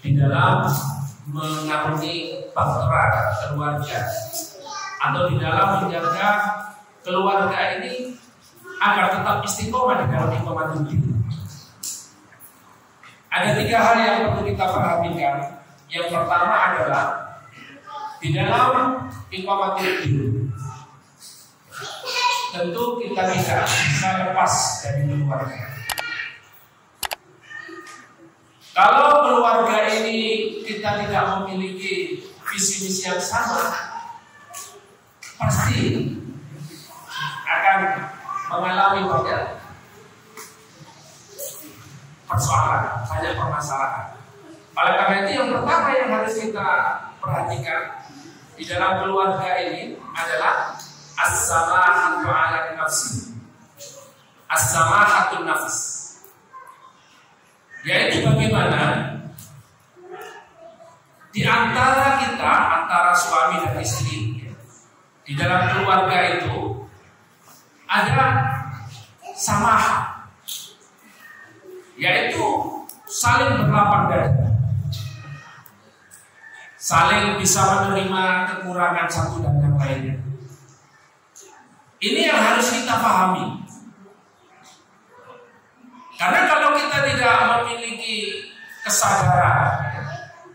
di dalam mengarungi bahtera keluarga atau di dalam menjaga keluarga ini agar tetap istiqomah di dalam iqamatul. Ada 3 hal yang perlu kita perhatikan. Yang pertama adalah di dalam iqamatul, tentu kita tidak bisa lepas dari keluarga. Kalau keluarga ini kita tidak memiliki visi misi yang sama, pasti akan mengalami banyak persoalan, banyak permasalahan. Oleh karena itu yang pertama yang harus kita perhatikan di dalam keluarga ini adalah as-samahatu 'ala nafsi. As-samahatun nafs. Yaitu bagaimana di antara kita, antara suami dan istri, di dalam keluarga itu ada samah, yaitu saling berlapang dada, saling bisa menerima kekurangan satu dan yang lainnya. Ini yang harus kita pahami. Karena kalau kita tidak memiliki kesadaran,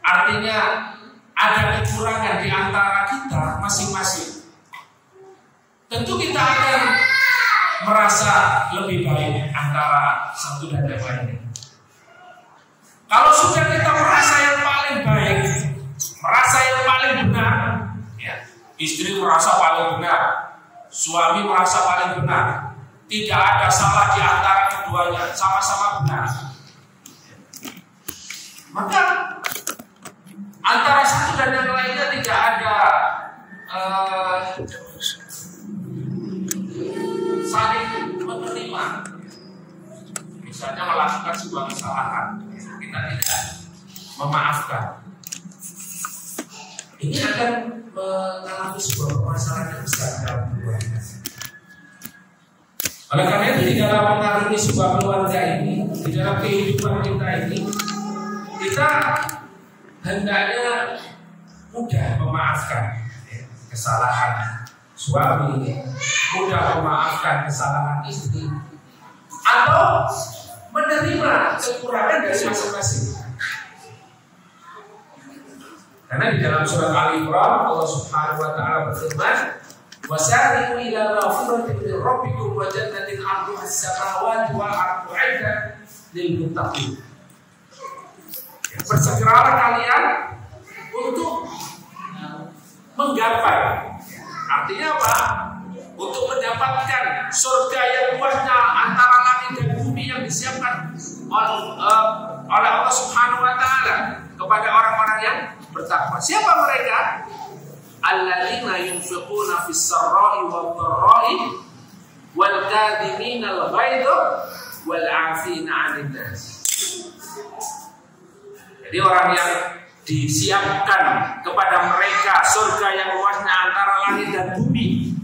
artinya ada kekurangan di antara kita masing-masing, tentu kita akan merasa lebih baik antara satu dan yang lainnya. Kalau sudah kita merasa yang paling baik, merasa yang paling benar, ya, istri merasa paling benar, suami merasa paling benar, tidak ada salah di antara keduanya, sama-sama benar, maka antara satu dan yang lainnya tidak ada saling menerima. Misalnya melakukan sebuah kesalahan, kita tidak memaafkan, ini akan mengalami sebuah permasalahan yang besar dalam keluarga. Oleh karena itu di dalam mengarungi sebuah keluarga ini, di dalam kehidupan kita ini, kita hendaknya mudah memaafkan kesalahan suami, mudah memaafkan kesalahan istri, atau menerima kekurangan dari masing-masing. Karena di dalam surat Al-Imran Allah Subhanahu wa taala berfirman, "Wasari'u ila maghfiratin min rabbikum wa jannatin 'arduha as-samawati wal ardu 'iddat lil muttaqin." Bersegeralah kalian untuk menggapai. Artinya apa? Untuk mendapatkan surga yang luasnya antara langit dan bumi yang disiapkan oleh Allah Subhanahu wa taala kepada orang-orang yang bertakwa. Siapa mereka? Alladzina yunfiquna fis sarra'i wad dharra'i wal kadhimina al ghaidha wal 'afina 'anil nas. Jadi orang yang disiapkan kepada mereka surga yang luasnya antara langit dan bumi,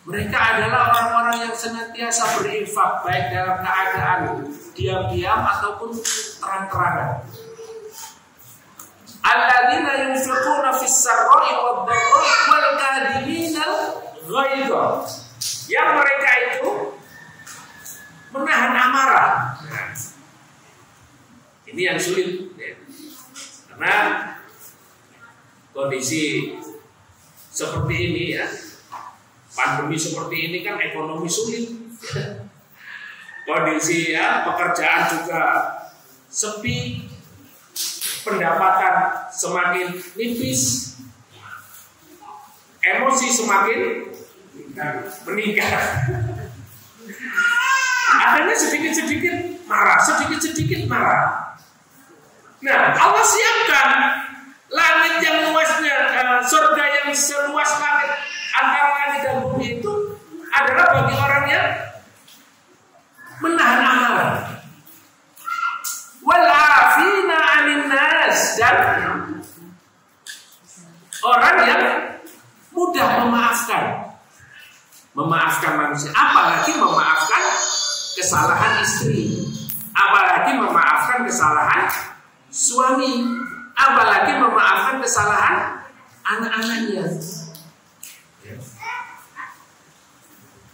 mereka adalah orang-orang yang senantiasa berinfak, baik dalam keadaan diam-diam ataupun terang-terangan. Alladzina yunfiquna fis sarra'i wad dharra'i wal kadhimina al ghaidha. Yang mereka itu menahan amarah. Ini yang sulit, ya. Karena kondisi seperti ini, ya, pandemi seperti ini kan ekonomi sulit, ya. Kondisi, ya, pekerjaan juga sepi, pendapatan semakin nipis, emosi semakin meningkat. Adanya sedikit-sedikit marah, sedikit-sedikit marah. Nah, Allah siapkan langit yang luasnya, surga yang seluas langit antara langit dan bumi itu adalah bagi orang yang menahan amarah. Wal 'afina 'anil nas, dan orang yang mudah memaafkan manusia, apalagi memaafkan kesalahan istri, apalagi memaafkan kesalahan suami, apalagi memaafkan kesalahan anak-anaknya.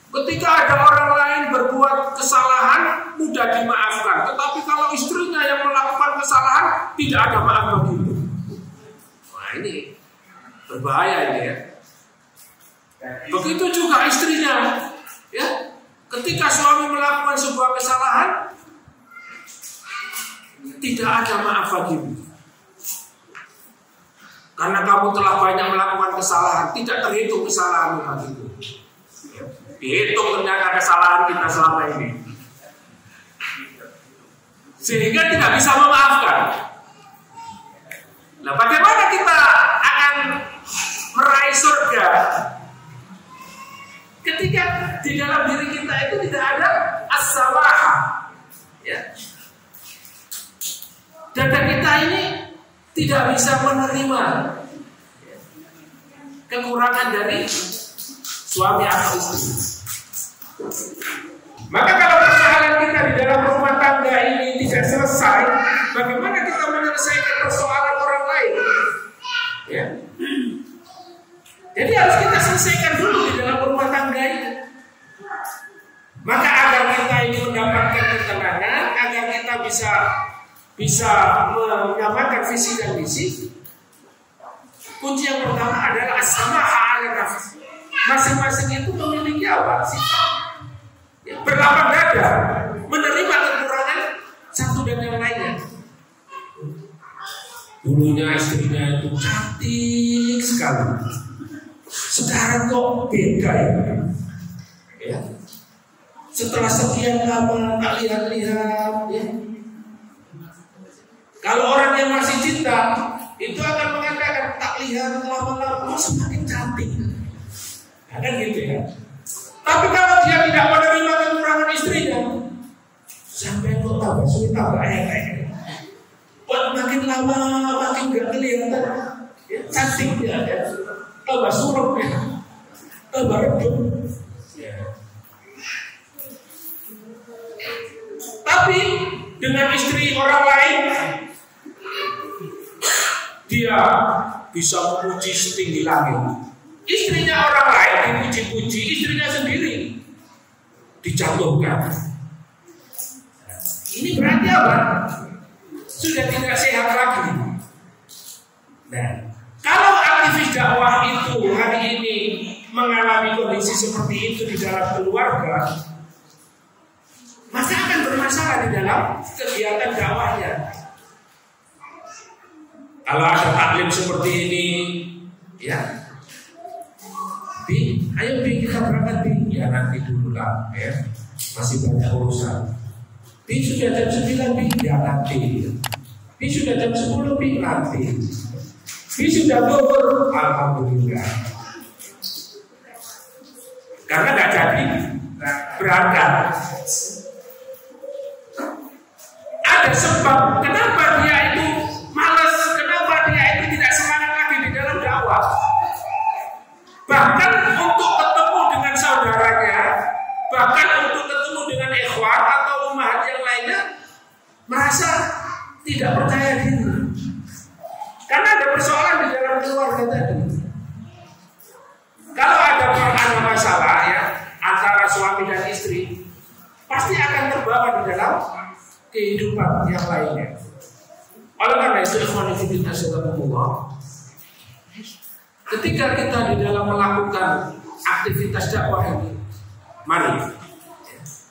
Ketika ada orang lain berbuat kesalahan, mudah dimaafkan. Tetapi kalau istrinya yang melakukan kesalahan, tidak ada maaf baginya. Wah, ini berbahaya ini ya. Begitu juga istrinya, ya. Ketika suami melakukan sebuah kesalahan, tidak ada maaf bagimu. Karena kamu telah banyak melakukan kesalahan, tidak terhitung kesalahanmu bagimu. Dihitung ternyata kesalahan kita selama ini, sehingga tidak bisa memaafkan. Nah, bagaimana kita akan meraih surga ketika di dalam diri kita itu tidak ada as-samaha, ya? Dada kita ini tidak bisa menerima kekurangan dari suami atau istri. Maka kalau persoalan kita di dalam rumah tangga ini tidak selesai, bagaimana kita menyelesaikan persoalan orang lain? Ya. Jadi harus kita selesaikan dulu di dalam rumah tangga ini. Maka agar kita ini mendapatkan ketenangan, agar kita bisa menyamakan visi dan misi, kunci yang pertama adalah as-samaha 'ala nafs. Masing-masing itu memiliki apa sih? Ya, berlapang dada, menerima kekurangan satu dan yang lainnya. Dulunya istrinya itu cantik sekali, sekarang kok beda ya. Setelah sekian lama tak lihat-lihat, ya. Kalau orang yang masih cinta itu akan mengatakan tak lihat lama-lama semakin cantik. Kan gitu ya. Tapi kalau dia tidak menerima kekurangan istrinya, sampai kok tambah sulit tambah makin lama makin gak kelihatan ya, cantiknya ya. Tambah surup ya, tambah redup ya. Tapi dengan istri orang lain, dia bisa memuji setinggi langit. Istrinya orang lain dipuji-puji, istrinya sendiri dijatuhkan. Ini berarti apa? Sudah tidak sehat lagi. Nah, kalau aktivis dakwah itu hari ini mengalami kondisi seperti itu di dalam keluarga, maka akan bermasalah di dalam kegiatan dakwahnya. Kalau ada taklim seperti ini, ya. Bi, ayo Bi kita berangkat Bi. Ya nanti dulu lah ya, masih banyak urusan. Bi sudah jam 9 Bi, ya nanti. Bi sudah jam 10 Bi, nanti. Bi sudah gugur, alhamdulillah. Karena gak jadi berangkat. Ada sebab kenapa dia itu malas, kenapa dia itu tidak semangat lagi di dalam dakwah. Bahkan untuk ketemu dengan saudaranya, bahkan untuk ketemu dengan ikhwan atau umat yang lainnya, merasa tidak percaya diri. Karena ada persoalan di dalam keluarga tadi. Kalau ada masalah ya antara suami dan istri, pasti akan terbawa di dalam kehidupan yang lainnya. Oleh karena itu, ikhwan fillah subhanallah, ketika kita di dalam melakukan aktivitas dakwah ini, mari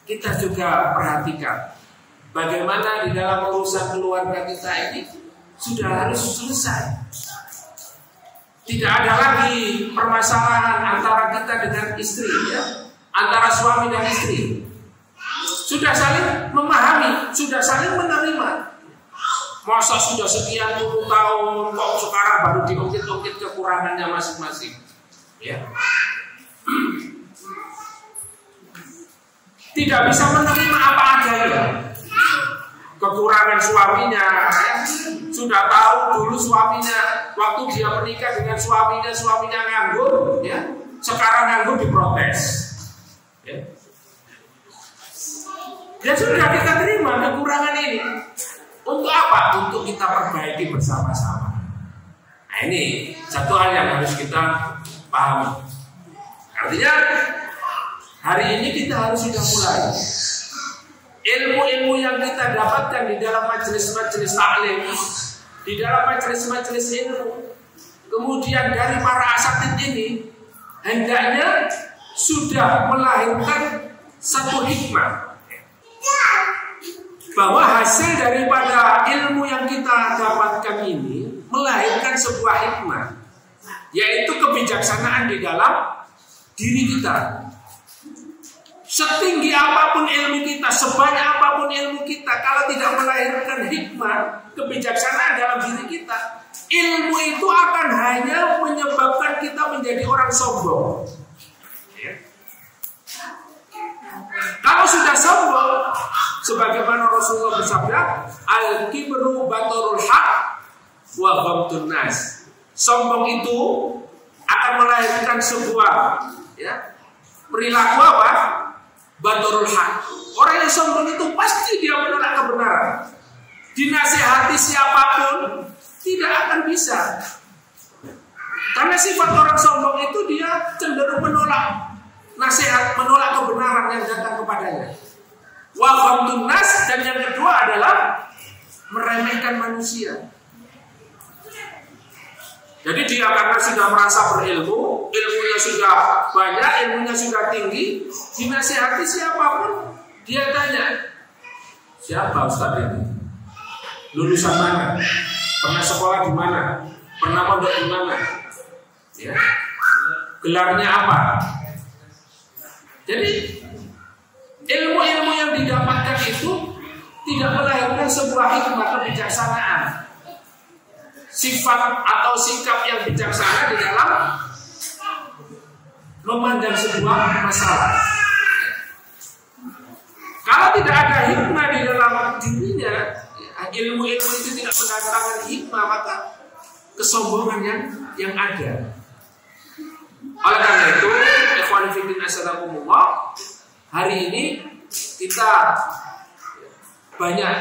kita juga perhatikan bagaimana di dalam urusan keluarga kita ini sudah harus selesai. Tidak ada lagi permasalahan antara kita dengan istri, ya, antara suami dan istri. Sudah saling memahami, sudah saling menerima. Masa sudah sekian puluh tahun kok sekarang baru diungkit-ungkit kekurangannya masing-masing, ya. Tidak bisa menerima apa adanya kekurangan suaminya, ya. Sudah tahu dulu suaminya waktu dia menikah dengan suaminya nganggur, ya. Sekarang nganggur diprotes, ya. Ya sudah kita terima kekurangan ini. Untuk apa? Untuk kita perbaiki bersama-sama. Nah, ini satu hal yang harus kita pahami. Artinya hari ini kita harus sudah mulai. Ilmu-ilmu yang kita dapatkan di dalam majelis-majelis taklim, di dalam majelis-majelis ilmu, kemudian dari para asatidz ini, hendaknya sudah melahirkan satu hikmah, bahwa hasil daripada ilmu yang kita dapatkan ini melahirkan sebuah hikmah, yaitu kebijaksanaan di dalam diri kita. Setinggi apapun ilmu kita, sebanyak apapun ilmu kita, kalau tidak melahirkan hikmah, kebijaksanaan dalam diri kita, ilmu itu akan hanya menyebabkan kita menjadi orang sombong. Kalau sudah sombong, sebagaimana Rasulullah bersabda, al-kibru batarul haq wa ghamtun nas. Sombong itu akan melahirkan sebuah perilaku apa? Batarul haq. Orang yang sombong itu pasti dia menolak kebenaran. Dinasihati siapapun tidak akan bisa. Karena sifat orang sombong itu dia cenderung menolak nasihat, menolak kebenaran yang datang kepadanya. Wa ghamtun nas, dan yang kedua adalah meremehkan manusia. Jadi dia karena sudah merasa berilmu, ilmunya sudah banyak, ilmunya sudah tinggi, dinasihati siapapun, dia tanya, siapa Ustaz ini? Lulusan mana? Pernah sekolah di mana? Pernah mondok di mana? Ya. Gelarnya apa? Jadi ilmu-ilmu yang didapatkan itu tidak melahirkan sebuah hikmah kebijaksanaan, sifat atau sikap yang bijaksana di dalam memandang sebuah masalah. Kalau tidak ada hikmah di dalam dirinya, ilmu-ilmu itu tidak mendatangkan hikmah, maka kesombongan yang ada. Oleh karena itu, ikhwan fillah asyhadakumullah, hari ini kita banyak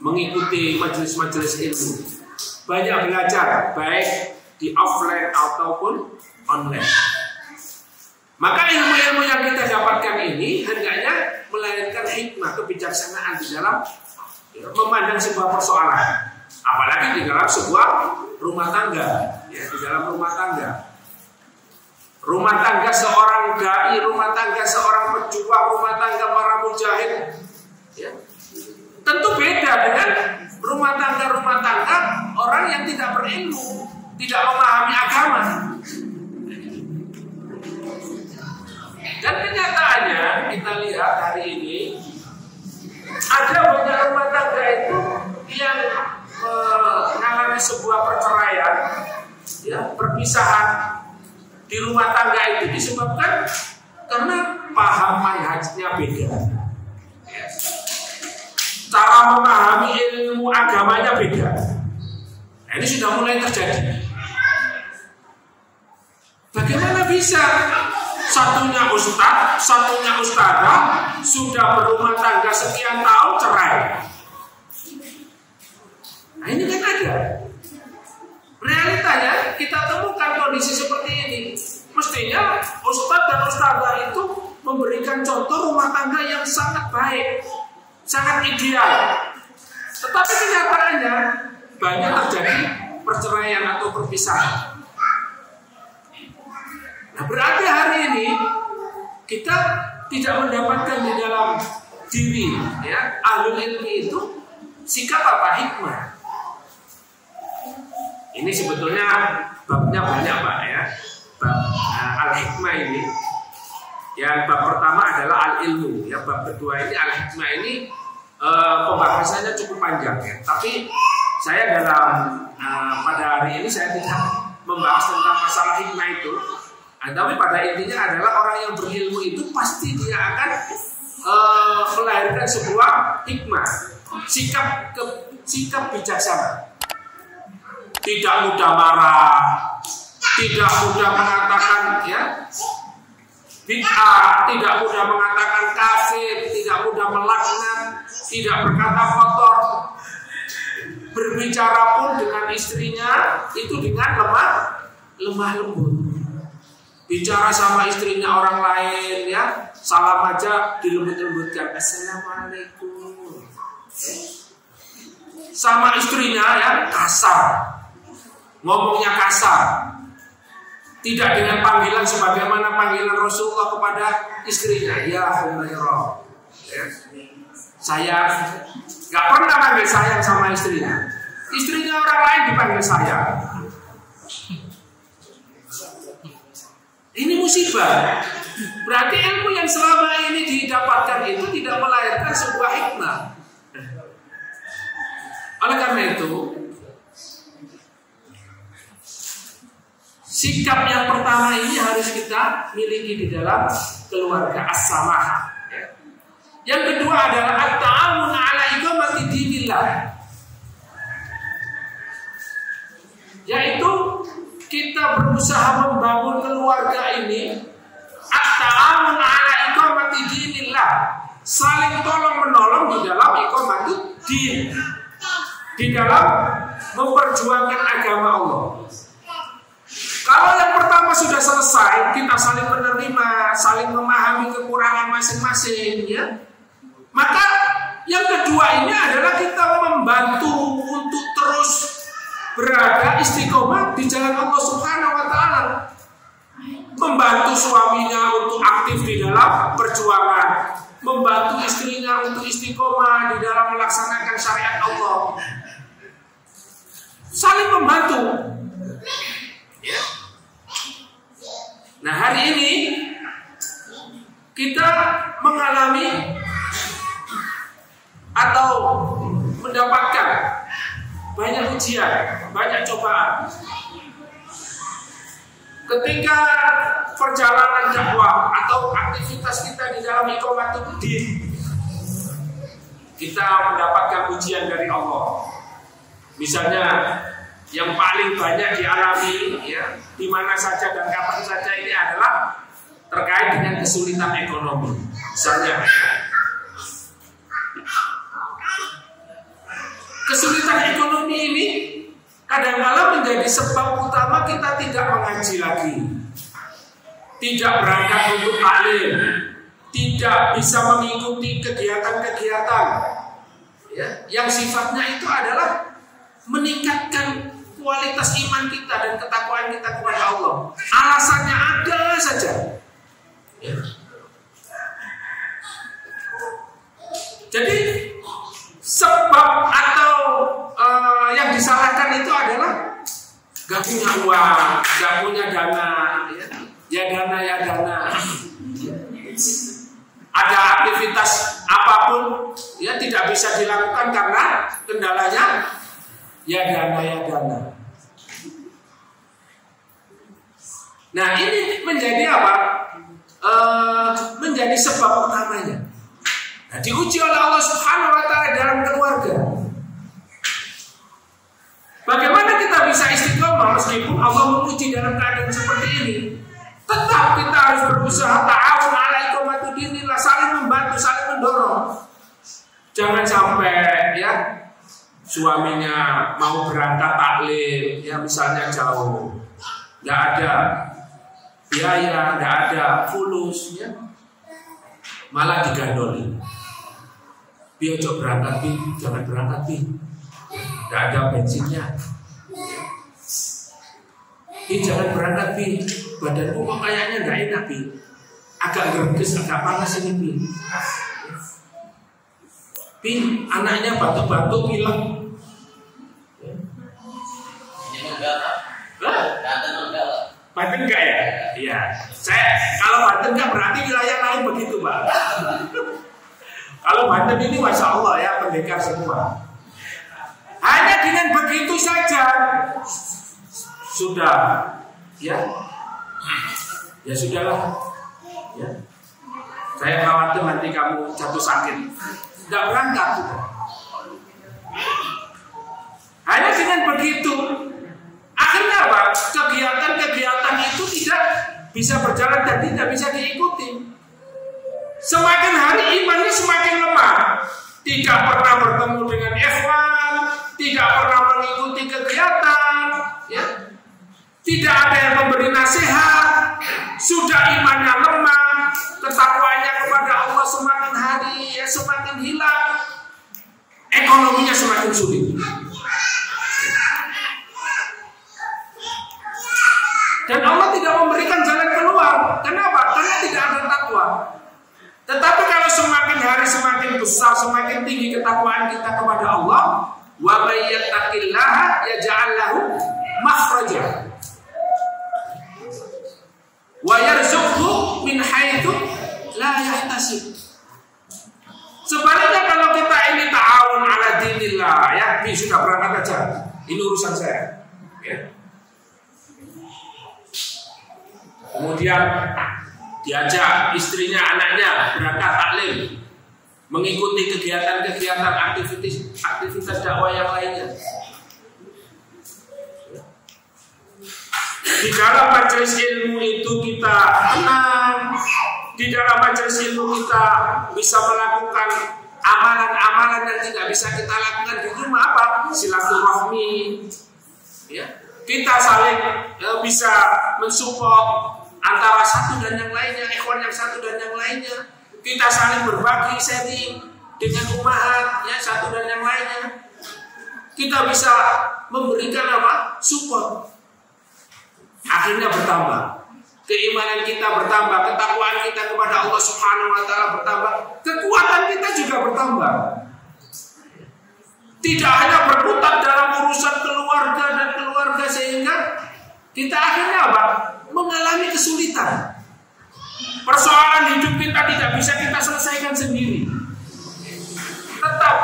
mengikuti majelis-majelis ilmu, banyak belajar baik di offline ataupun online. Maka ilmu-ilmu yang kita dapatkan ini hendaknya melahirkan hikmah kebijaksanaan di dalam memandang sebuah persoalan, apalagi di dalam sebuah rumah tangga, ya, di dalam rumah tangga. Rumah tangga seorang dai, rumah tangga seorang pejuang, rumah tangga para mujahid, ya, tentu beda dengan rumah tangga orang yang tidak berilmu, tidak memahami agama. Dan kenyataannya kita lihat hari ini ada banyak rumah tangga itu yang mengalami sebuah perceraian, ya, perpisahan di rumah tangga itu disebabkan karena paham manhajnya beda, ya. Cara memahami ilmu agamanya beda. Nah, ini sudah mulai terjadi. Bagaimana bisa satunya ustadz, satunya ustadzah, sudah berumah tangga sekian tahun cerai? Nah, ini kan ada. Realitanya kita temukan kondisi seperti ini. Mestinya ustadz dan ustadzah itu memberikan contoh rumah tangga yang sangat baik, sangat ideal. Tetapi kenyataannya banyak terjadi perceraian atau perpisahan. Nah, berarti hari ini kita tidak mendapatkan di dalam diri, ya, ahlul ilmi itu sikap apa? Hikmah. Ini sebetulnya babnya banyak, Pak, ya. Bab al-hikmah ini. Yang bab pertama adalah al-ilmu, ya. Bab kedua ini al-hikmah ini pembahasannya cukup panjang, ya. Tapi saya dalam pada hari ini saya tidak membahas tentang masalah hikmah itu. Tapi pada intinya adalah orang yang berilmu itu pasti dia akan melahirkan sebuah hikmah, sikap bijaksana. Tidak mudah marah, tidak mudah mengatakan, ya, bid'ah, tidak mudah mengatakan kafir, tidak mudah melaknat, tidak berkata kotor, berbicara pun dengan istrinya itu dengan lemah lembut. Bicara sama istrinya orang lain ya, salam aja dilembut-lembutkan, assalamualaikum. Sama istrinya ya kasar, ngomongnya kasar, tidak dengan panggilan sebagaimana panggilan Rasulullah kepada istrinya, ya Umairah. Ya. Sayang, nggak pernah panggil sayang sama istrinya. Istrinya orang lain dipanggil sayang. Ini musibah. Berarti ilmu yang selama ini didapatkan itu tidak melahirkan sebuah hikmah. Oleh karena itu, sikap yang pertama ini harus kita miliki di dalam keluarga, as-samah. Yang kedua adalah at-ta'awun 'ala iqamati dinillah. Yaitu kita berusaha membangun keluarga ini at-ta'awun 'ala iqamati dinillah, saling tolong menolong di dalam iqamati din, di dalam memperjuangkan agama Allah. Kalau yang pertama sudah selesai, kita saling menerima, saling memahami kekurangan masing-masing, ya. Maka yang kedua ini adalah kita membantu untuk terus berada istiqomah di jalan Allah Subhanahu wa taala. Membantu suaminya untuk aktif di dalam perjuangan, membantu istrinya untuk istiqomah di dalam melaksanakan syariat Allah. Saling membantu. Ya. Nah, hari ini kita mengalami atau mendapatkan banyak ujian, banyak cobaan. Ketika perjalanan dakwah atau aktivitas kita di dalam iqamatul din, kita mendapatkan ujian dari Allah. Misalnya yang paling banyak dialami, ya, di mana saja dan kapan saja ini adalah terkait dengan kesulitan ekonomi. Misalnya, kesulitan ekonomi ini kadang-kala menjadi sebab utama kita tidak mengaji lagi, tidak berangkat untuk taklim, tidak bisa mengikuti kegiatan-kegiatan, ya, yang sifatnya itu adalah meningkatkan kualitas iman kita dan ketakwaan kita kepada Allah. Alasannya ada saja. Ya. Jadi sebab atau yang disalahkan itu adalah gak punya uang, gak punya dana, ya dana. Ada aktivitas apapun, ya tidak bisa dilakukan karena kendalanya ya dana. Nah, ini menjadi apa? Menjadi sebab utamanya. Nah, diuji oleh Allah Subhanahu wa taala dalam keluarga. Bagaimana kita bisa istiqomah meskipun Allah menguji dalam keadaan seperti ini? Tetap kita harus berusaha ta'awun 'ala iqamatul dinillah, saling membantu, saling mendorong. Jangan sampai ya suaminya mau berangkat taklim, ya misalnya jauh, nggak ada biaya, nggak ada fulus, ya malah digandoli. Biar coba berangkat, Bi, jangan berangkat, Bi, nggak ada bensinnya. Bi, jangan berangkat, Bi, badanku kok kayaknya nggak enak, Bi, agak gerges, agak panas ini, Bi. Bi, anaknya batuk-batuk, pilek. Banten enggak ya? Iya. Saya kalau Banten enggak berarti wilayah lain begitu, Pak. Kalau Banten ini masya Allah ya pendekar semua. Hanya dengan begitu saja sudah, ya sudahlah. Ya. Saya khawatir nanti kamu jatuh sakit. Tidak berangkat sudah. Hanya dengan begitu, akhirnya apa? Kegiatan-kegiatan itu tidak bisa berjalan dan tidak bisa diikuti. Semakin hari imannya semakin lemah. tidak pernah bertemu dengan ikhwan, tidak pernah mengikuti kegiatan, ya. Tidak ada yang memberi nasihat, sudah imannya lemah, ketakwanya kepada Allah semakin hari ya semakin hilang, ekonominya semakin sulit. Dan Allah tidak memberikan jalan keluar. Kenapa? Karena tidak ada takwa. Tetapi kalau semakin hari semakin besar, semakin tinggi ketakwaan kita kepada Allah, wa may yattaqillaha yaj'al lahu makhraja wa yarzuqhu min haitsu la yahtasib. Sebaliknya kalau kita ini ta'awun ala dinillah, ya, ini sudah berangkat aja. Ini urusan saya. Ya. Kemudian diajak istrinya, anaknya berangkat taklim, mengikuti kegiatan-kegiatan aktivitas dakwah yang lainnya. Di dalam majelis ilmu itu kita tenang, di dalam majelis ilmu kita bisa melakukan amalan-amalan yang tidak bisa kita lakukan di rumah. Apa? Silaturahmi, ya. Kita saling bisa mensupport antara satu dan yang lainnya, ikhwan yang satu dan yang lainnya. Kita saling berbagi sharing dengan umahat, ya, satu dan yang lainnya. Kita bisa memberikan apa? Support. Akhirnya bertambah. Keimanan kita bertambah, ketakwaan kita kepada Allah Subhanahu wa taala bertambah, kekuatan kita juga bertambah. Tidak hanya berkutat dalam urusan keluarga dan keluarga sehingga kita akhirnya apa? Mengalami kesulitan. Persoalan hidup kita tidak bisa kita selesaikan sendiri. Tetap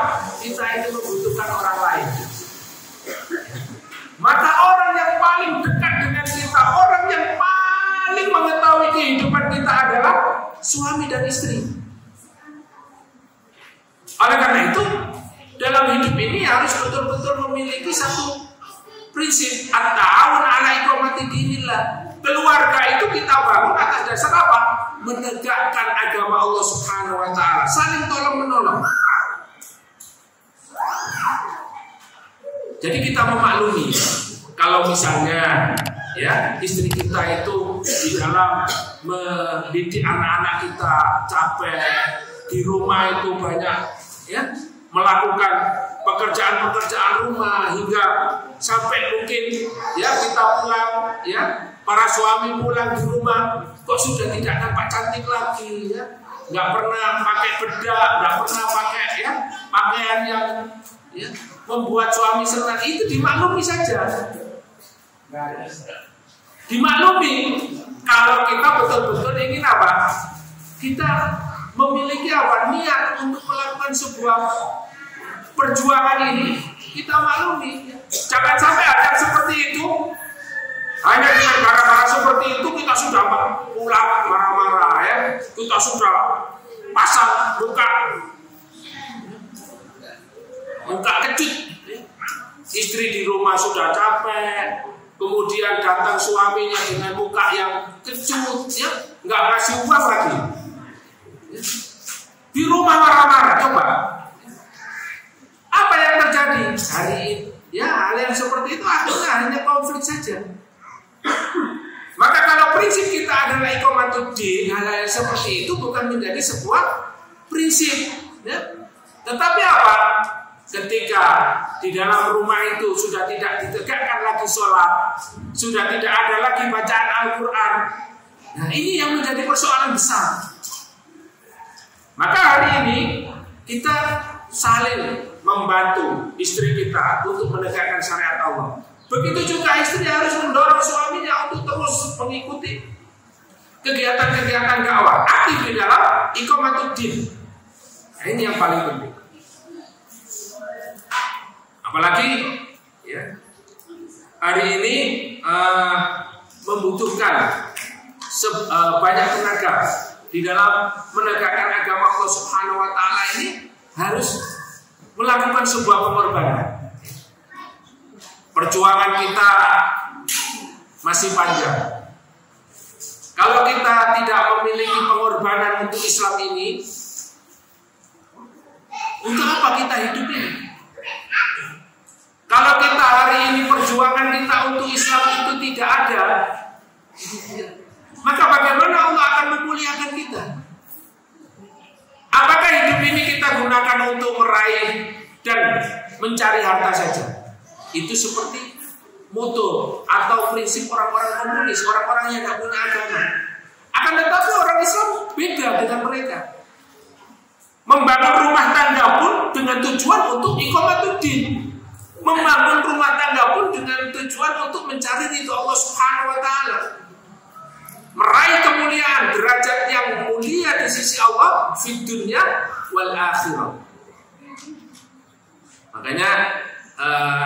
kita itu membutuhkan orang lain. Maka orang yang paling dekat dengan kita, orang yang paling mengetahui kehidupan kita adalah suami dan istri. Oleh karena itu, dalam hidup ini harus betul-betul memiliki satu prinsip, at-ta'awun 'ala iqamati dinillah. Keluarga itu kita bangun atas dasar apa? Menegakkan agama Allah Subhanahu wa taala, saling tolong-menolong. Jadi kita memaklumi kalau misalnya ya istri kita itu di dalam mendidik anak-anak kita capek, di rumah itu banyak ya melakukan pekerjaan-pekerjaan rumah hingga sampai mungkin ya kita pulang ya, para suami pulang di rumah kok sudah tidak nampak cantik lagi ya, nggak pernah pakai bedak, nggak pernah pakai ya pakaian yang ya membuat suami senang. Itu dimaklumi saja, dimaklumi. Kalau kita betul-betul ingin apa, kita memiliki apa, niat untuk melakukan sebuah perjuangan ini, kita maklumi. Jangan sampai ada seperti itu, hanya dengan cara-cara seperti itu kita sudah pulang marah-marah ya, kita sudah pasang muka kecut. Istri di rumah sudah capek, kemudian datang suaminya dengan muka yang kecut, ya, nggak ngasih uang lagi. Di rumah marah-marah, coba. Apa yang terjadi hari ini? Ya, hal yang seperti itu akhirnya hanya konflik saja. Maka kalau prinsip kita adalah iqamatuddin, hal yang seperti itu bukan menjadi sebuah prinsip, ya. Tetapi apa? Ketika di dalam rumah itu sudah tidak ditegakkan lagi sholat, sudah tidak ada lagi bacaan Al-Quran, nah ini yang menjadi persoalan besar. Maka hari ini kita saling membantu istri kita untuk menegakkan syariat Allah. Begitu juga istri harus mendorong suaminya untuk terus mengikuti kegiatan-kegiatan dakwah, aktif di dalam iqamatuddin. Nah, ini yang paling penting. Apalagi ya, hari ini membutuhkan banyak tenaga di dalam menegakkan agama Allah Subhanahu wa taala. Ini harus melakukan sebuah pengorbanan. Perjuangan kita masih panjang. Kalau kita tidak memiliki pengorbanan untuk Islam ini, Untuk apa kita hidup ini? Kalau kita hari ini perjuangan kita untuk Islam itu tidak ada, maka bagaimana Allah akan memuliakan kita? Apakah hidup ini kita gunakan untuk meraih dan mencari harta saja? Itu seperti moto atau prinsip orang-orang komunis, orang-orang yang tidak punya agama. Akan tetapi orang Islam beda dengan mereka. Membangun rumah tangga pun dengan tujuan untuk iqamatuddin. Membangun rumah tangga pun dengan tujuan untuk mencari ridho Allah Subhanahu wa taala. Meraih kemuliaan, derajat yang mulia di sisi Allah fid dunya wal akhirah. Makanya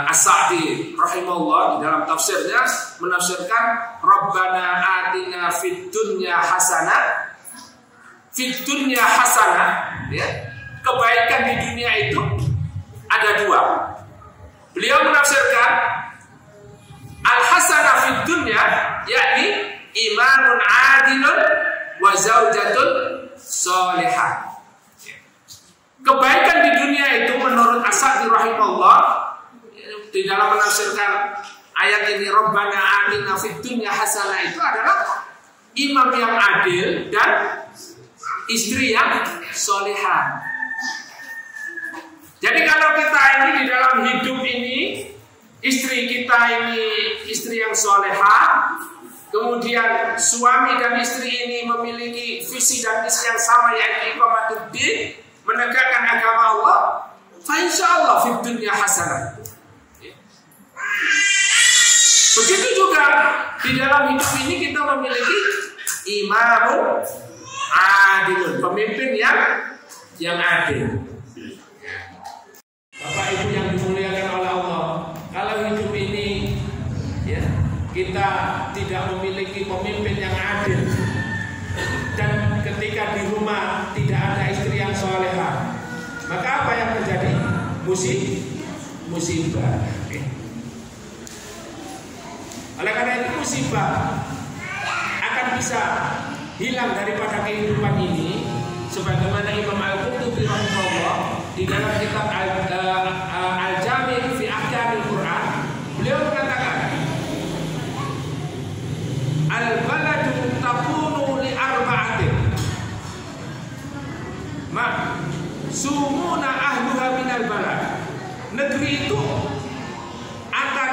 As-Sa'di rahimahullah di dalam tafsirnya menafsirkan Rabbana atina fid dunya hasanah. Fid dunya hasanah, ya. Kebaikan di dunia itu ada dua. Beliau menafsirkan al-hasanah fid dunya yakni imanun adilun wa zaujatun salihah. Kebaikan di dunia itu menurut As-Sa'di rahimahullah di dalam menafsirkan ayat ini Rabbana atina fid dunya hasanah itu adalah imam yang adil dan istri yang salihah. Jadi kalau kita ini di dalam hidup ini istri kita ini istri yang salihah, kemudian suami dan istri ini memiliki visi dan misi yang sama yaitu iqamatuddin, menegakkan agama Allah, fa insyaallah fid dunya hasanah. Begitu juga di dalam hidup ini kita memiliki imamun adilun, pemimpin yang adil. Bapak Ibu yang dimuliakan oleh Allah, kalau hidup ini ya, kita tidak memiliki pemimpin yang adil dan ketika di rumah tidak ada istri yang salehah, maka apa yang terjadi? Musibah. Oleh karena itu musibah akan bisa hilang daripada kehidupan ini, sebagaimana Imam Al-Qurtubi rahimahullah di dalam kitab Al-Jami' fi Ahkamil Quran, beliau mengatakan al-baladu takunu li arba'atin sumuna ahluha minal balad. Negeri itu akan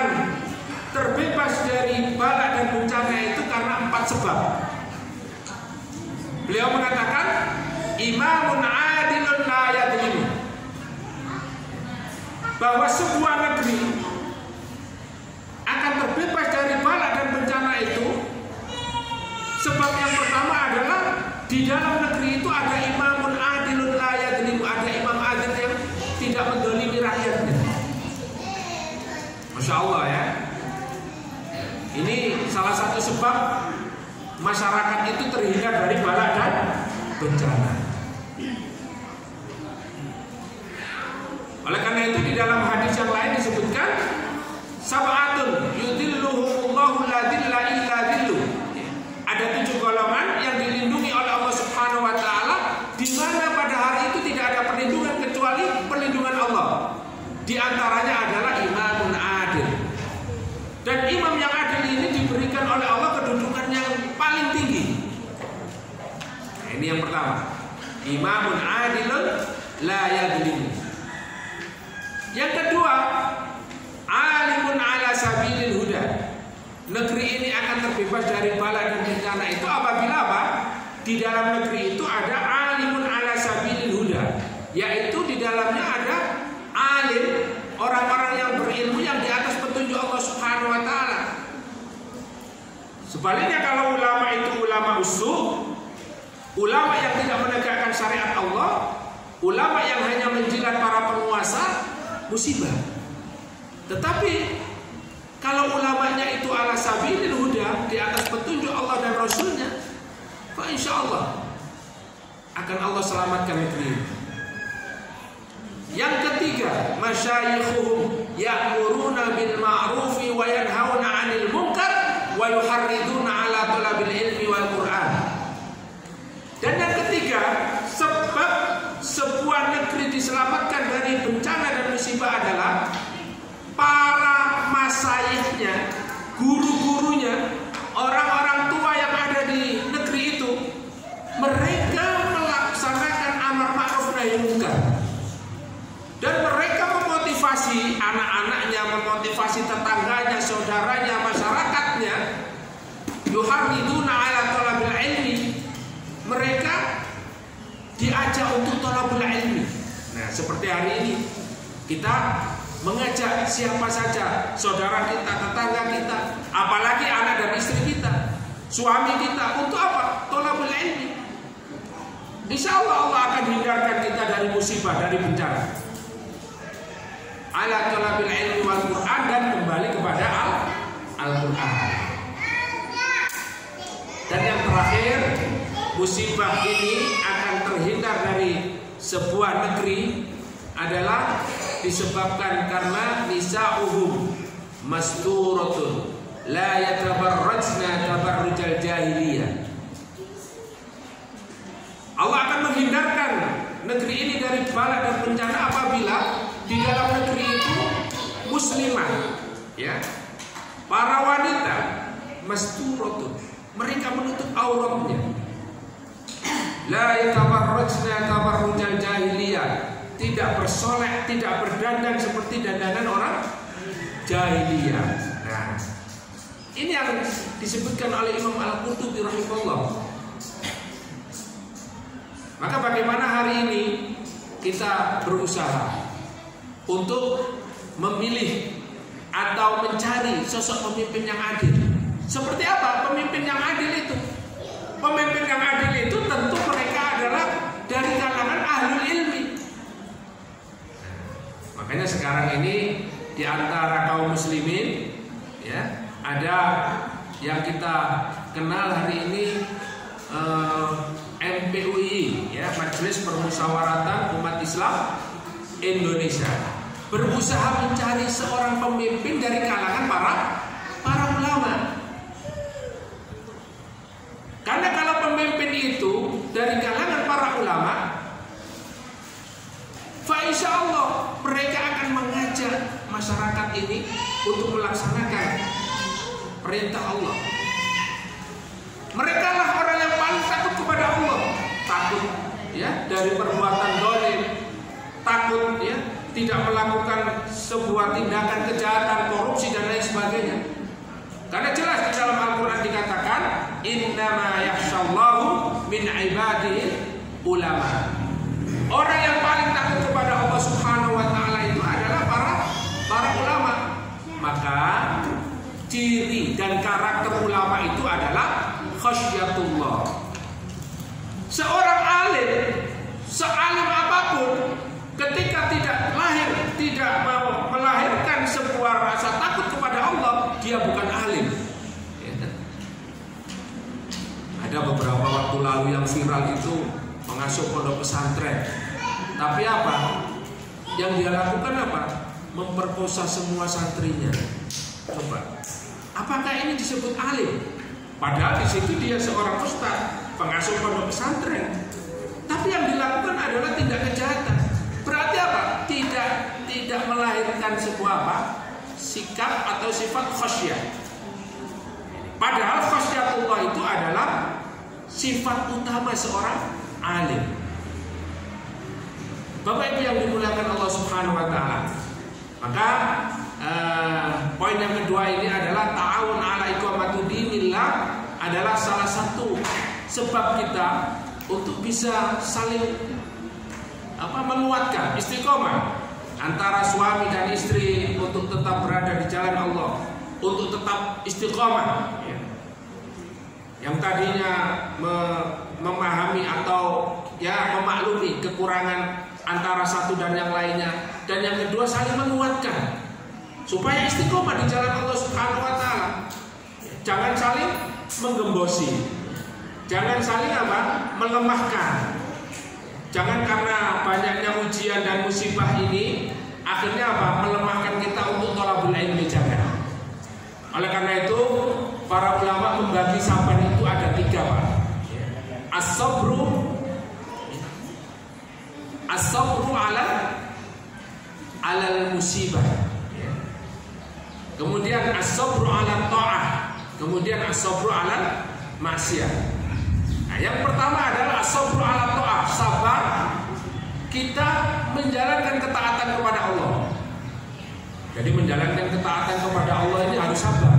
terbebas dari bala dan bencana itu karena 4 sebab. Beliau mengatakan imamun adilun la yadlimu, bahwa sebuah negeri akan terbebas dari bala dan bencana itu. Sebab yang pertama adalah di dalam negeri itu ada imamun adilun la yadlimu, ada imam adil yang tidak mendolimi rakyatnya. Masya Allah ya. Ini salah satu sebab masyarakat itu terhindar dari bala dan bencana. Oleh karena itu di dalam hadis yang lain disebutkan sab'atun yudhilluhumullahu la dhilla illa dhilluh. Ada 7 golongan yang dilindungi oleh Allah Subhanahu wa taala, di mana pada hari itu tidak ada perlindungan kecuali perlindungan Allah. Di antaranya adalah imamun adil. Dan imam yang adil ini diberikan oleh Allah kedudukan yang paling tinggi. Nah, ini yang pertama. Imamun adilun la yadlimu. Yang kedua, alimun ala sabilil huda. Negeri ini akan terbebas dari bala dan bencana itu apabila apa? Di dalam negeri itu ada alimun ala sabilil huda, yaitu di dalamnya ada alim, orang-orang yang berilmu yang di atas petunjuk Allah Subhanahu wa taala. Sebaliknya kalau ulama itu ulama usul, ulama yang tidak menegakkan syariat Allah, ulama yang hanya menjilat para penguasa, musibah. Tetapi kalau ulamanya itu ala sabilil huda, di atas petunjuk Allah dan Rasulnya, fa insyaallah akan Allah selamatkan negeri ini. Yang ketiga, masyayikhuhum ya'muruna bil ma'rufi wa yanhauna 'anil munkar wa yuharriduna 'ala talabil ilmi wal Qur'an. Dan yang ketiga, sebab sebuah negeri di diselamatkan dari bencana dan musibah adalah para masayikhnya, guru-gurunya, orang-orang tua yang ada di negeri itu, mereka melaksanakan amar ma'ruf nahi munkar. Dan mereka memotivasi anak-anaknya, memotivasi tetangganya, saudaranya, masyarakatnya. Yuharriduna ala talabil ilmi. Mereka diajak untuk talabul ilmi. Nah, seperti hari ini kita mengajak siapa saja, saudara kita, tetangga kita, apalagi anak dan istri kita, suami kita, untuk apa? Talabul ilmi. Insya Allah Allah akan hindarkan kita dari musibah, dari bencana. Ala talabil ilmi wal Quran, dan kembali kepada Al-Quran. Dan yang terakhir, musibah ini akan terhindar dari sebuah negeri adalah disebabkan karena nisa'uhum masturatun la yatabarrajna tabarrujal jahiliyah. Allah akan menghindarkan negeri ini dari bala dan bencana apabila di dalam negeri itu muslimah, ya, para wanita masturatun, mereka menutup auratnya. La yatabarrajna tabarrujal jahiliyah, tidak bersolek, tidak berdandan seperti dandanan orang jahiliyah. Nah, ini yang disebutkan oleh Imam Al-Qurtubi rahimahullah. Maka bagaimana hari ini kita berusaha untuk memilih atau mencari sosok pemimpin yang adil. Seperti apa pemimpin yang adil itu? Pemimpin yang adil itu tentu mereka adalah dari kalangan ahlul ilmi. Makanya sekarang ini di antara kaum muslimin, ya, ada yang kita kenal hari ini MPUI, ya, Majelis Permusyawaratan Umat Islam Indonesia, berusaha mencari seorang pemimpin dari kalangan para ulama. Karena kalau pemimpin itu dari kalangan para ulama, fa insya Allah mereka akan mengajak masyarakat ini untuk melaksanakan perintah Allah. Mereka lah orang yang paling takut kepada Allah, takut, ya, dari perbuatan dolim, takut, ya, tidak melakukan sebuah tindakan kejahatan, korupsi dan lain sebagainya. Karena jelas di dalam Al-Quran dikatakan, innama yakhshallahu min ibadihi ulama. Orang yang paling takut kepada Allah Subhanahu wa taala itu adalah para ulama. Maka ciri dan karakter ulama itu adalah khasyatullah. Seorang alim, sealim apapun, ketika tidak melahirkan sebuah rasa takut kepada Allah, dia bukan alim. Ada beberapa waktu lalu yang viral itu mengasuh pondok pesantren. Tapi apa? Yang dia lakukan apa? Memperkosa semua santrinya. Coba, apakah ini disebut alim? Padahal di situ dia seorang ustaz, pengasuh pondok pesantren. Tapi yang dilakukan adalah tindak kejahatan. Berarti apa? Tidak melahirkan sebuah apa? Sikap atau sifat khasyah. Padahal khasyatullah itu adalah sifat utama seorang alim. Bapak Ibu yang dimuliakan Allah Subhanahu wa taala. Maka poin yang kedua ini adalah ta'awun 'ala iqamati dinillah, adalah salah satu sebab kita untuk bisa saling menguatkan istiqomah antara suami dan istri untuk tetap berada di jalan Allah, untuk tetap istiqomah, ya. Yang tadinya memahami atau, ya, memaklumi kekurangan antara satu dan yang lainnya, dan yang kedua saling menguatkan supaya istiqomah di jalan Allah Subhanahu wa taala. Jangan saling menggembosi, jangan saling melemahkan. Jangan karena banyaknya ujian dan musibah ini akhirnya melemahkan kita untuk thalabul ilmi, jangan. Oleh karena itu para ulama membagi sabar itu ada 3, Pak. As-sabru ala musibah. Kemudian as-sabru 'ala ta'ah, kemudian as-sabru 'ala maksiat. Nah, yang pertama adalah as-sabru 'ala ta'ah, sabar kita menjalankan ketaatan kepada Allah. Jadi menjalankan ketaatan kepada Allah ini harus sabar.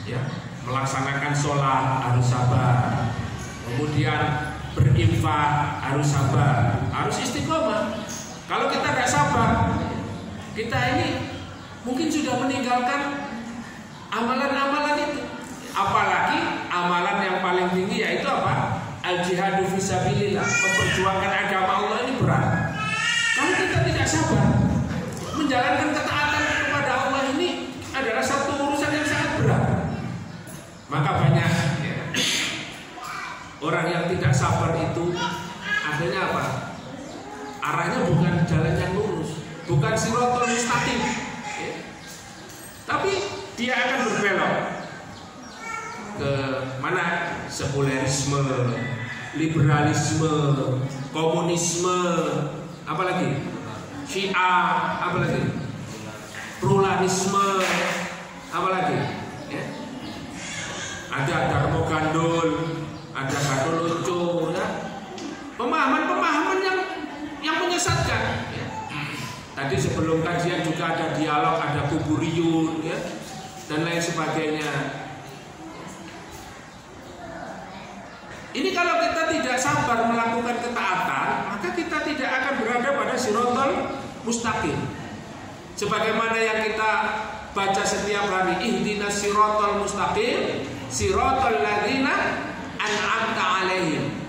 Ya, melaksanakan sholat harus sabar. Kemudian berinfak harus sabar, harus istiqomah. Kalau kita tidak sabar, kita ini mungkin sudah meninggalkan amalan-amalan itu. Apalagi amalan yang paling tinggi yaitu apa? Al-jihadu fisabilillah, memperjuangkan agama Allah ini berat. Kalau kita tidak sabar, menjalankan ketaatan kepada Allah ini adalah satu urusan yang sangat berat. Maka banyak orang yang tidak sabar itu akhirnya apa? Arahnya bukan jalan yang lurus, bukan siratal mustaqim, tapi dia akan berbelok ke mana? Sekulerisme, liberalisme, komunisme, apalagi Syiah, apalagi pluralisme, apalagi ya? Ada Darmo Gandul, ada Gandul Lucu, ya? Pemahaman-pemahaman yang menyesatkan. Ya. Tadi sebelum kajian juga ada dialog, ada kuburiyun, ya, dan lain sebagainya. Ini kalau kita tidak sabar melakukan ketaatan, maka kita tidak akan berada pada siratal mustaqim. Sebagaimana yang kita baca setiap hari, ihdinas siratal mustaqim, siratal ladzina an'amta 'alaihim.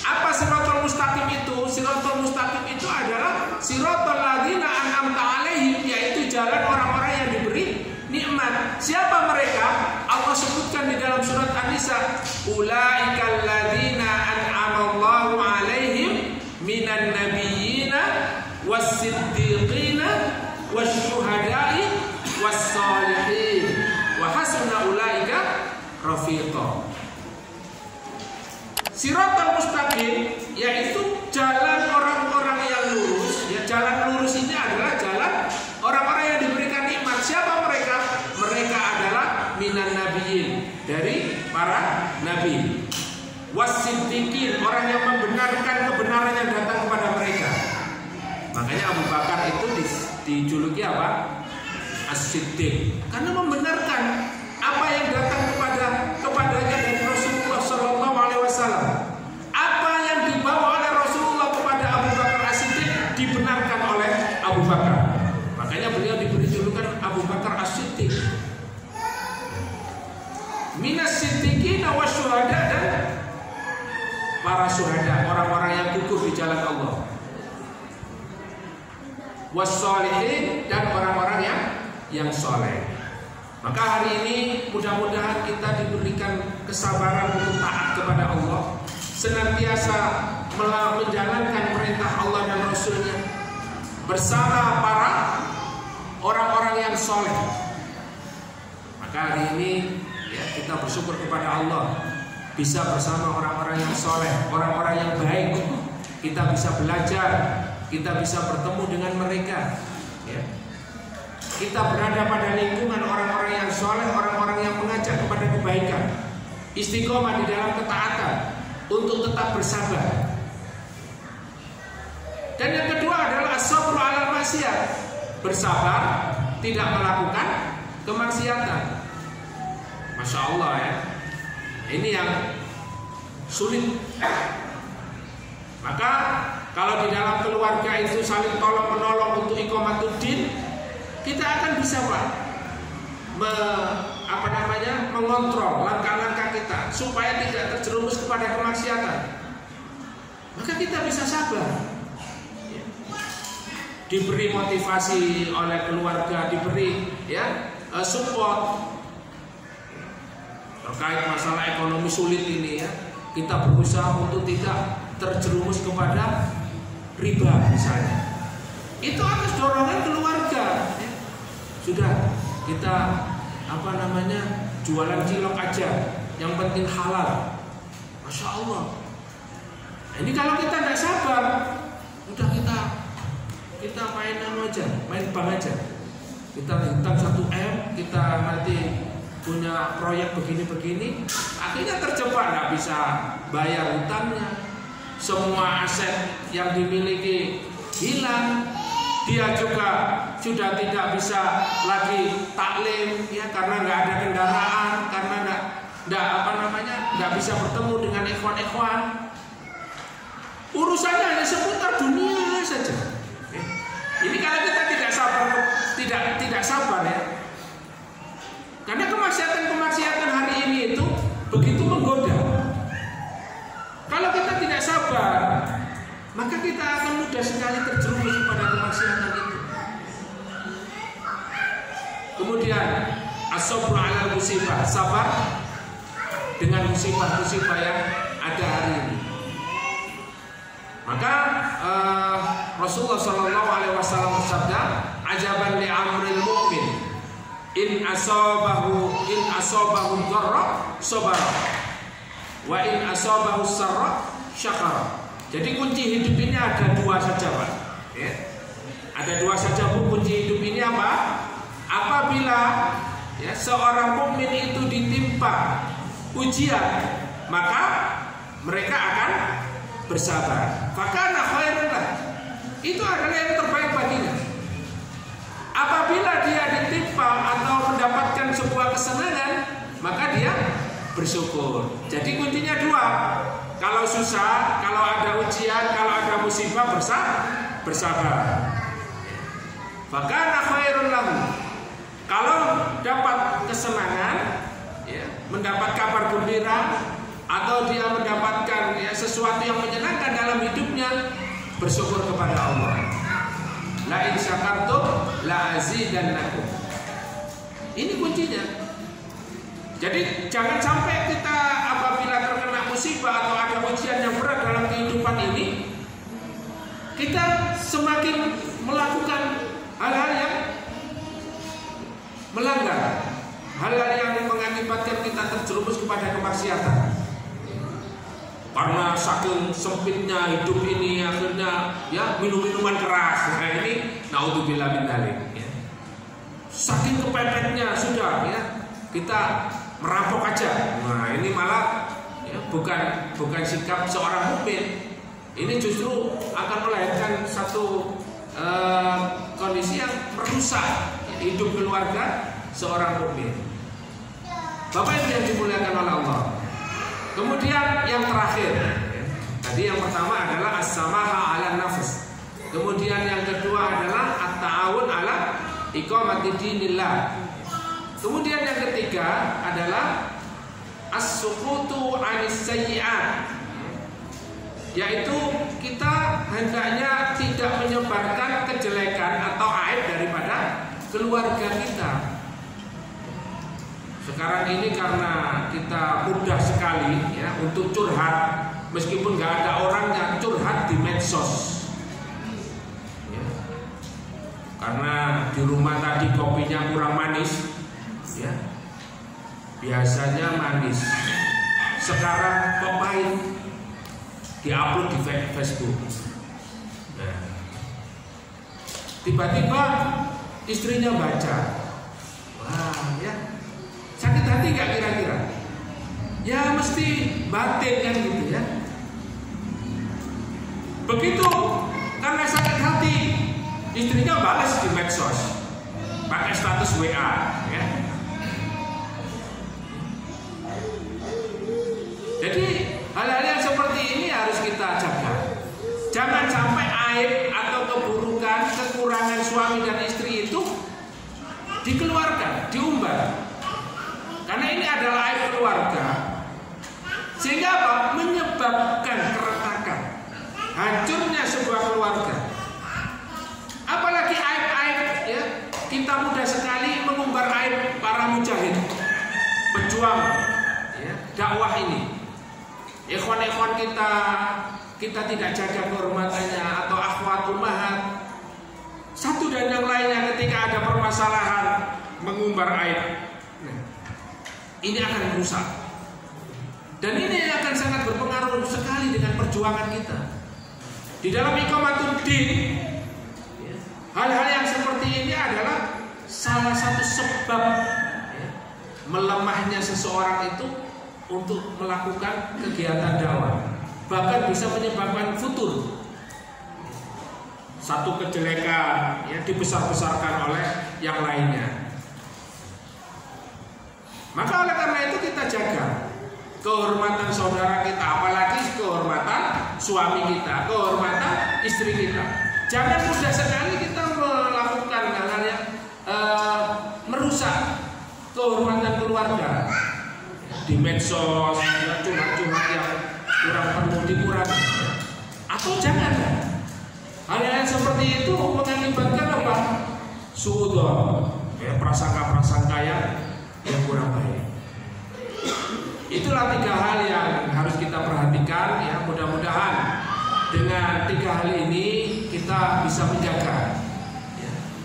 Apa siratal mustaqim itu? Siratal mustaqim itu adalah siratal ladzina an'amta 'alaihim, yaitu jalan orang-orang yang diberi nikmat. Siapa mereka? Allah sebutkan di dalam surat An-Nisa, ulaikal ladzina an'amallahu 'alaihim minan nabiyyina was-siddiqina wasyuhada'i was-shalihin wa hasuna ulaika rafiqa. Siratal mustaqim yaitu jalan orang-orang yang lurus. Ya, jalan lurus ini adalah jalan orang-orang yang diberikan nikmat. Siapa mereka? Mereka adalah minan nabiyyin, dari para nabi. Was-siddiqin, orang yang membenarkan kebenaran yang datang kepada mereka. Makanya Abu Bakar itu dijuluki apa? As-Siddiq, karena membenarkan apa yang datang kepadanya dari Rasulullah Sallallahu Alaihi Wasallam. Apa yang dibawa oleh Rasulullah kepada Abu Bakar As-Siddiq dibenarkan oleh Abu Bakar. Makanya beliau diberi julukan Abu Bakar As-Siddiq. Minas siddiqin wasyuhada, dan para syuhada, orang-orang yang gugur di jalan Allah. Was-shalihin, dan orang-orang yang soleh. Maka hari ini mudah-mudahan kita diberikan kesabaran untuk taat kepada Allah, senantiasa menjalankan perintah Allah dan Rasulnya bersama para orang-orang yang soleh. Maka hari ini ya, kita bersyukur kepada Allah bisa bersama orang-orang yang soleh, orang-orang yang baik. Kita bisa belajar, kita bisa bertemu dengan mereka. Ya. Kita berada pada lingkungan orang-orang yang soleh, orang-orang yang mengajak kepada kebaikan, istiqomah di dalam ketaatan untuk tetap bersabar. Dan yang kedua adalah as-sabru 'alal maksiat, bersabar tidak melakukan kemaksiatan. Masya Allah ya, ini yang sulit. Maka kalau di dalam keluarga itu saling tolong menolong untuk iqamatuddin, kita akan bisa mengontrol langkah-langkah kita supaya tidak terjerumus kepada kemaksiatan. Maka kita bisa sabar. Diberi motivasi oleh keluarga, diberi support terkait masalah ekonomi sulit ini ya. Kita berusaha untuk tidak terjerumus kepada riba misalnya. Itu atas dorongan keluarga. Sudah kita jualan cilok aja, yang penting halal. Masya Allah. Ini kalau kita tidak sabar, udah kita kita main aja, main bank aja. Kita hutang 1 M, kita nanti punya proyek begini-begini, akhirnya terjebak nggak bisa bayar hutangnya. Semua aset yang dimiliki hilang. Dia juga sudah tidak bisa lagi taklim, ya, karena nggak ada kendaraan, karena nggak bisa bertemu dengan ikhwan-ikhwan. Urusannya hanya seputar dunia saja. Ini kalau kita tidak sabar ya. Karena kemaksiatan hari ini itu begitu menggoda. Kalau kita tidak sabar, maka kita akan mudah sekali terjerumus pada kemaksiatan itu. Kemudian as-sabru 'alal musibah, sabar dengan musibah-musibah yang ada hari ini. Maka Rasulullah SAW bersabda, "Ajaban li amril mu'min, in asabahu dharra sabara, wa in asabahu sarra syakara." Jadi kunci hidup ini ada 2 saja, Pak. Ya. Ada 2 saja, Bu. Kunci hidup ini apa? Apabila ya, seorang mukmin itu ditimpa ujian, maka mereka akan bersabar. Fakana khairan lah. Itu adalah yang terbaik baginya. Apabila dia ditimpa atau mendapatkan sebuah kesenangan, maka dia bersyukur. Jadi kuncinya 2. Kalau susah, kalau ada ujian, kalau ada musibah, bersabar. Fakana khairun lahu. Kalau dapat kesenangan, ya, mendapat kabar gembira, atau dia mendapatkan ya, sesuatu yang menyenangkan dalam hidupnya, bersyukur kepada Allah. La in syakartum la azidannakum. Ini kuncinya. Jadi jangan sampai kita apabila terkena musibah atau ada ujian yang berat dalam kehidupan ini, kita semakin melakukan hal-hal yang melanggar, hal-hal yang mengakibatkan kita terjerumus kepada kemaksiatan. Karena saking sempitnya hidup ini, akhirnya ya minum-minuman keras. Nah ini naudzubillah min dzalik. Ya. Saking kepepetnya sudah ya kita merampok aja. Nah ini malah ya, bukan sikap seorang mukmin. Ini justru akan melahirkan satu kondisi yang merusak hidup keluarga seorang mukmin. Bapak Ibu yang dimuliakan oleh Allah. Kemudian yang terakhir, ya, tadi yang pertama adalah as-samaha 'ala nafs. Kemudian yang kedua adalah at-ta'awun 'ala iqamati dinillah. Kemudian yang ketiga adalah as-sukutu 'anis sayyi'at, yaitu kita hendaknya tidak menyebarkan kejelekan atau aib daripada keluarga kita. Sekarang ini karena kita mudah sekali ya untuk curhat, meskipun nggak ada orangnya, curhat di medsos. Ya. Karena di rumah tadi kopinya kurang manis, ya. Biasanya manis. Sekarang kok pahit, diupload di Facebook. Nah. Tiba-tiba istrinya baca, wah ya. Sakit hati gak kira-kira? Ya mesti batin kan gitu ya. Begitu karena sakit hati, istrinya balas di medsos, pakai status WA ya. Jadi hal-hal yang seperti ini harus kita jaga. Jangan sampai aib atau keburukan, kekurangan suami dan istri itu dikeluarkan, diumbar. Karena ini adalah aib keluarga, sehingga apa? Menyebabkan keretakan, hancurnya sebuah keluarga. Apalagi aib-aib ya, kita mudah sekali mengumbar aib para mujahid, pejuang ya, dakwah ini. Ikhwan-ikhwan kita tidak jaga kehormatannya, atau akhwat ummahat, satu dan yang lainnya ketika ada permasalahan mengumbar aib. Ini akan merusak. Dan ini akan sangat berpengaruh sekali dengan perjuangan kita. Di dalam iqamatul din, ya, Hal-hal yang seperti ini adalah salah satu sebab melemahnya seseorang itu untuk melakukan kegiatan dakwah. Bahkan bisa menyebabkan futur. Satu kejelekan dibesar-besarkan oleh yang lainnya. Maka oleh karena itu kita jaga kehormatan saudara kita, apalagi kehormatan suami kita, kehormatan istri kita. Jangan mudah sekali kita melakukan hal-hal yang merusak kehormatan keluarga di medsos, curhat-curhat yang kurang perlu dikurangi. Atau jangan hal-hal seperti itu mengakibatkan apa? Suudzon, prasangka-prasangka yang kurang baik. Itulah 3 hal yang harus kita perhatikan ya. Mudah-mudahan dengan 3 hal ini kita bisa menjaga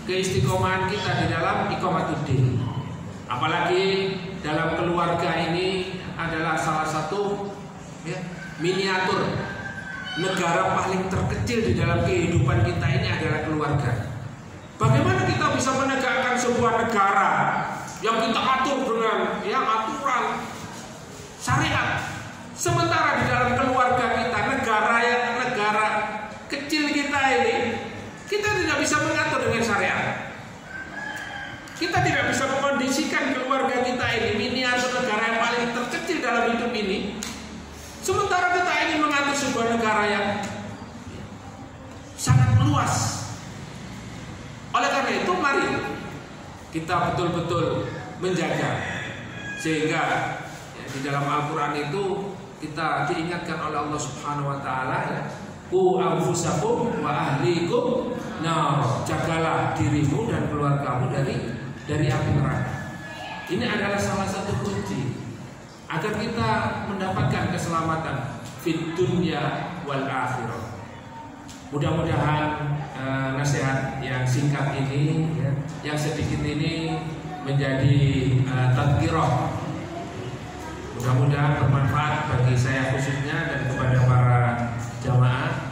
keistiqomahan kita di dalam iqamatuddin. Apalagi dalam keluarga ini adalah salah satu miniatur negara paling terkecil di dalam kehidupan kita ini adalah keluarga. Bagaimana kita bisa menegakkan sebuah negara yang kita atur dengan aturan syariat, sementara di dalam keluarga kita, negara kecil kita ini, kita tidak bisa mengatur dengan syariat. Kita tidak bisa mengkondisikan keluarga kita ini, miniatur negara yang paling terkecil dalam hidup ini, sementara kita ingin mengatur sebuah negara yang sangat luas. Oleh karena itu, mari kita betul-betul menjaga, sehingga di dalam Al-Quran itu kita diingatkan oleh Allah Subhanahu Wa Taala, Qu anfusakum wa ahlikum, jagalah dirimu dan keluargamu dari api neraka. Ini adalah salah satu kunci agar kita mendapatkan keselamatan fid dunya wal akhirah. Mudah-mudahan nasihat yang singkat ini, yang sedikit ini menjadi tadhkirah. Mudah-mudahan bermanfaat bagi saya khususnya dan kepada para jamaah.